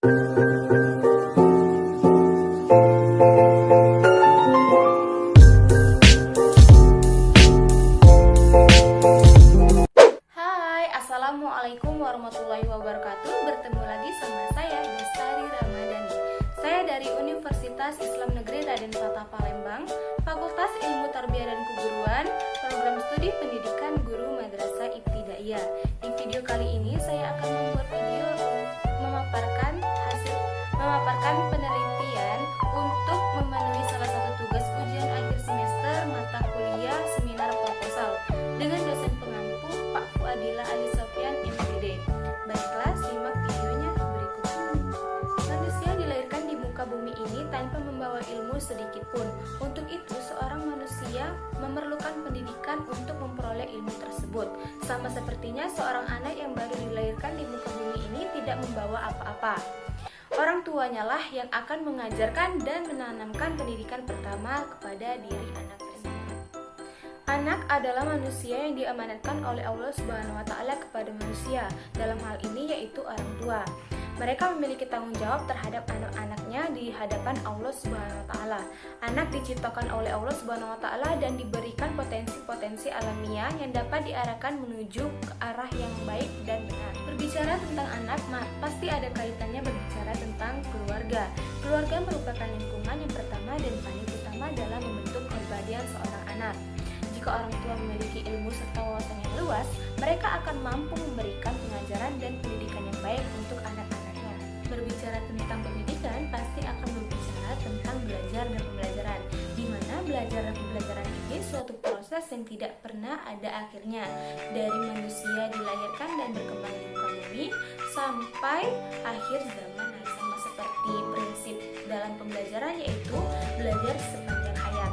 Hai, Assalamualaikum warahmatullahi wabarakatuh. Bertemu lagi sama saya, Bestari Ramadhani. Saya dari Universitas Islam Negeri Raden Fatah Palembang, Fakultas Ilmu Tarbiyah dan Keguruan, Program Studi Pendidikan Guru Madrasah Ibtidaiyah. Di video kali ini saya akan membuat video memaparkan penelitian untuk memenuhi salah satu tugas ujian akhir semester mata kuliah seminar proposal dengan dosen pengampu Pak Fuadila Ali Sofyan MPD. Baiklah, simak videonya berikut ini. Manusia dilahirkan di muka bumi ini tanpa membawa ilmu sedikit pun. Untuk itu, seorang manusia memerlukan pendidikan untuk memperoleh ilmu tersebut. Sama sepertinya seorang anak yang baru dilahirkan di muka bumi ini tidak membawa apa-apa. Orang tuanya lah yang akan mengajarkan dan menanamkan pendidikan pertama kepada diri anak tersebut. Anak adalah manusia yang diamanatkan oleh Allah Subhanahu wa taala kepada manusia. Dalam hal ini yaitu orang tua. Mereka memiliki tanggung jawab terhadap anak-anaknya di hadapan Allah Subhanahu wa taala. Anak diciptakan oleh Allah Subhanahu wa taala dan diberikan potensi-potensi alamiah yang dapat diarahkan menuju ke arah yang baik dan benar. Berbicara tentang anak, pasti ada kaitannya berbicara tentang keluarga. Keluarga merupakan lingkungan yang pertama dan paling utama dalam membentuk kepribadian seorang anak. Jika orang tua memiliki ilmu serta wawasan yang luas, mereka akan mampu memberikan pengajaran dan pendidikan yang baik untuk anak-anaknya. Berbicara tentang pendidikan, pasti akan berbicara tentang belajar dan pembelajaran, di mana belajar dan pembelajaran ini suatu proses yang tidak pernah ada akhirnya, dari manusia dilahirkan dan berkembang di muka bumi sampai akhir zaman, sama seperti prinsip dalam pembelajaran yaitu belajar sepanjang hayat.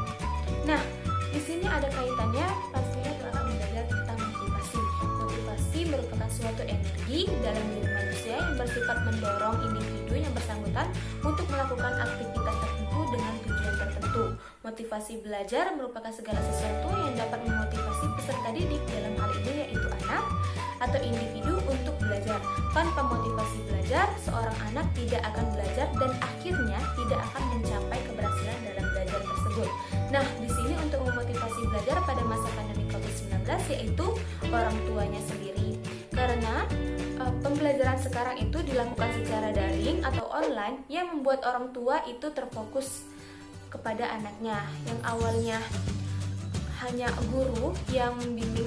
Nah, di sini ada kaitannya pastinya akan belajar tentang motivasi. Motivasi merupakan suatu energi dalam diri manusia yang bersifat mendorong individu yang bersangkutan untuk melakukan aktivitas tertentu dengan tujuan tertentu. Motivasi belajar merupakan segala sesuatu yang dapat memotivasi peserta didik, dalam hal ini yaitu anak atau individu untuk belajar. Tanpa motivasi belajar, seorang anak tidak akan belajar dan akhirnya tidak akan mencapai keberhasilan dalam belajar tersebut. Nah, di sini untuk memotivasi belajar pada masa pandemi COVID-19 yaitu orang tuanya sendiri. Karena pembelajaran sekarang itu dilakukan secara daring atau online yang membuat orang tua itu terfokus kepada anaknya. Yang awalnya hanya guru yang membimbing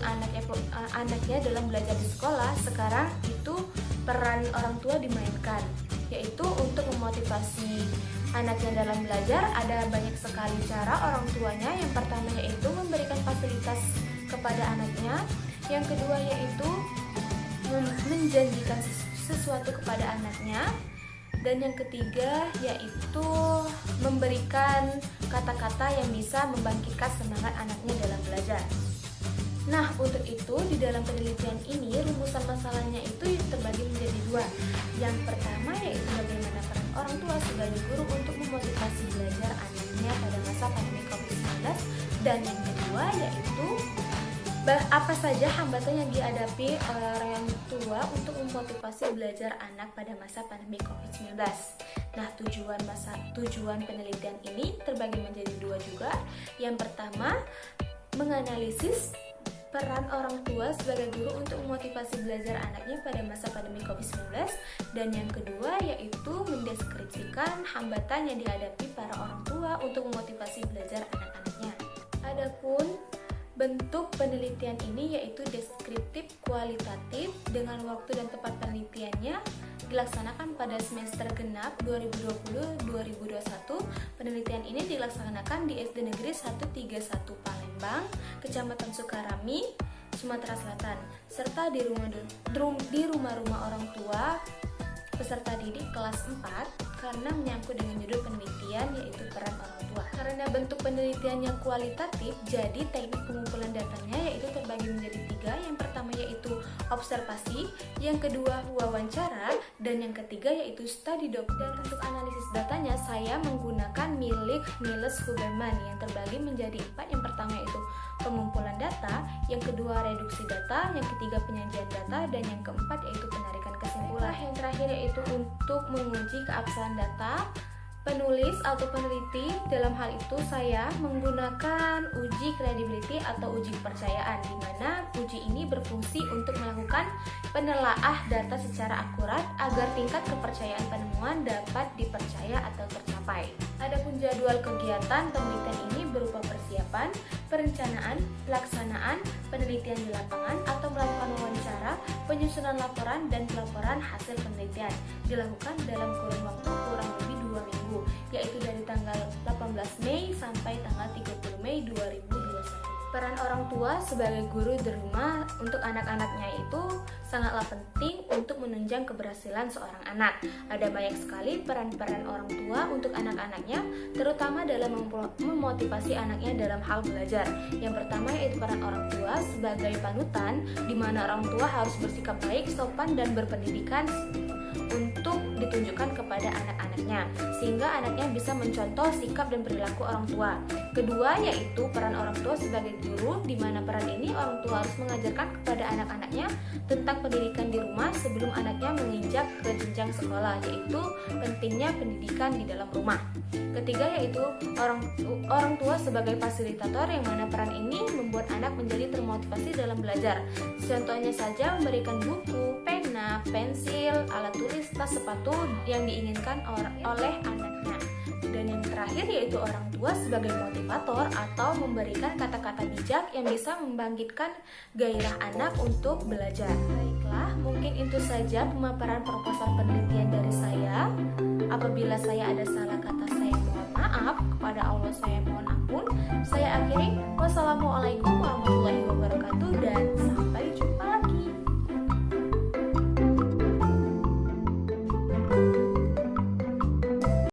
anaknya dalam belajar di sekolah, sekarang itu peran orang tua dimainkan, yaitu untuk memotivasi anaknya dalam belajar. Ada banyak sekali cara orang tuanya. Yang pertama yaitu memberikan fasilitas kepada anaknya. Yang kedua yaitu menjanjikan sesuatu kepada anaknya. Dan yang ketiga yaitu memberikan kata-kata yang bisa membangkitkan semangat anaknya dalam belajar. Nah, untuk itu di dalam penelitian ini rumusan masalahnya itu terbagi menjadi dua. Yang pertama yaitu bagaimana peran orang tua sebagai guru untuk memotivasi belajar anaknya pada masa pandemi COVID-19. Dan yang kedua yaitu apa saja hambatan yang dihadapi oleh orang tua untuk memotivasi belajar anak pada masa pandemi COVID-19. Nah, tujuan penelitian ini terbagi menjadi dua juga. Yang pertama, menganalisis peran orang tua sebagai guru untuk memotivasi belajar anaknya pada masa pandemi COVID-19. Dan yang kedua yaitu mendeskripsikan hambatan yang dihadapi para orang tua untuk memotivasi belajar anak-anaknya. Adapun bentuk penelitian ini yaitu deskriptif kualitatif dengan waktu dan tempat penelitiannya dilaksanakan pada semester genap 2020-2021. Penelitian ini dilaksanakan di SD Negeri 131 Palembang, Kecamatan Sukarami, Sumatera Selatan, serta di rumah-rumah orang tua peserta didik kelas 4 karena menyangkut dengan judul penelitian, yaitu peran orang tua. Karena bentuk penelitiannya kualitatif, jadi teknik pengumpulan datanya yaitu terbagi menjadi 3. Yang pertama yaitu observasi, yang kedua wawancara, dan yang ketiga yaitu study doc. Dan untuk analisis datanya saya menggunakan milik Niels Huberman yang terbagi menjadi 4. Yang pertama yaitu pengumpulan data, yang kedua reduksi data, yang ketiga penyajian data, dan yang keempat yaitu penarikan kesimpulan. Yang terakhir yaitu untuk menguji keabsahan data. Penulis atau peneliti dalam hal itu saya menggunakan uji credibility atau uji kepercayaan, di mana uji ini berfungsi untuk melakukan penelaah data secara akurat agar tingkat kepercayaan penemuan dapat dipercaya atau tercapai. Adapun jadwal kegiatan penelitian ini berupa persiapan, perencanaan, pelaksanaan, penelitian di lapangan atau melakukan wawancara, penyusunan laporan, dan pelaporan hasil penelitian dilakukan dalam kurun waktu kurang lebih 2 minggu, yaitu dari tanggal 18 Mei sampai tanggal 30 Mei 2021. Peran orang tua sebagai guru di rumah untuk anak-anaknya itu sangatlah penting untuk menunjang keberhasilan seorang anak. Ada banyak sekali peran-peran orang tua untuk anak-anaknya, terutama dalam memotivasi anaknya dalam hal belajar. Yang pertama yaitu peran orang tua sebagai panutan, di mana orang tua harus bersikap baik, sopan, dan berpendidikan untuk ditunjukkan kepada anak-anaknya, sehingga anaknya bisa mencontoh sikap dan perilaku orang tua. Kedua yaitu peran orang tua sebagai guru, di mana peran ini orang tua harus mengajarkan kepada anak-anaknya tentang pendidikan di rumah sebelum anaknya menginjak ke jenjang sekolah, yaitu pentingnya pendidikan di dalam rumah. Ketiga yaitu orang tua sebagai fasilitator, yang mana peran ini membuat anak menjadi termotivasi dalam belajar. Contohnya saja memberikan buku, pena, pensil, alat tulis, tas, sepatu yang diinginkan oleh anaknya. Dan yang terakhir yaitu orang tua sebagai motivator atau memberikan kata-kata bijak yang bisa membangkitkan gairah anak untuk belajar. Baiklah, mungkin itu saja pemaparan proposal penelitian dari saya. Apabila saya ada salah kata, saya mohon maaf. Kepada Allah saya mohon ampun. Saya akhiri. Wassalamualaikum warahmatullahi wabarakatuh dan